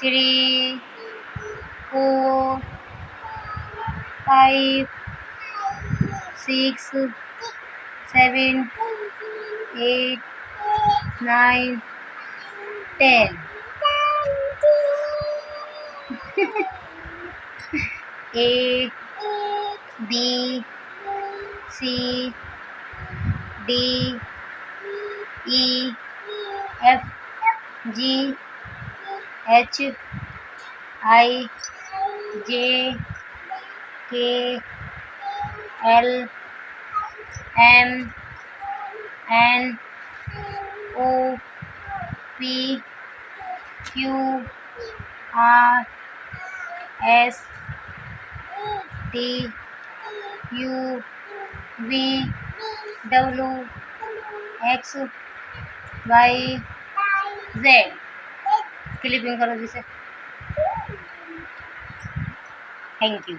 3, 4, 5, 6, 7, 8, 9, 10. A, B, C, D, E, F, G, H, I, J, K, L, M, N, O, P, Q, R, S, T, U, V, W, X, Y, Z. Clipping करो जिसे। Thank you.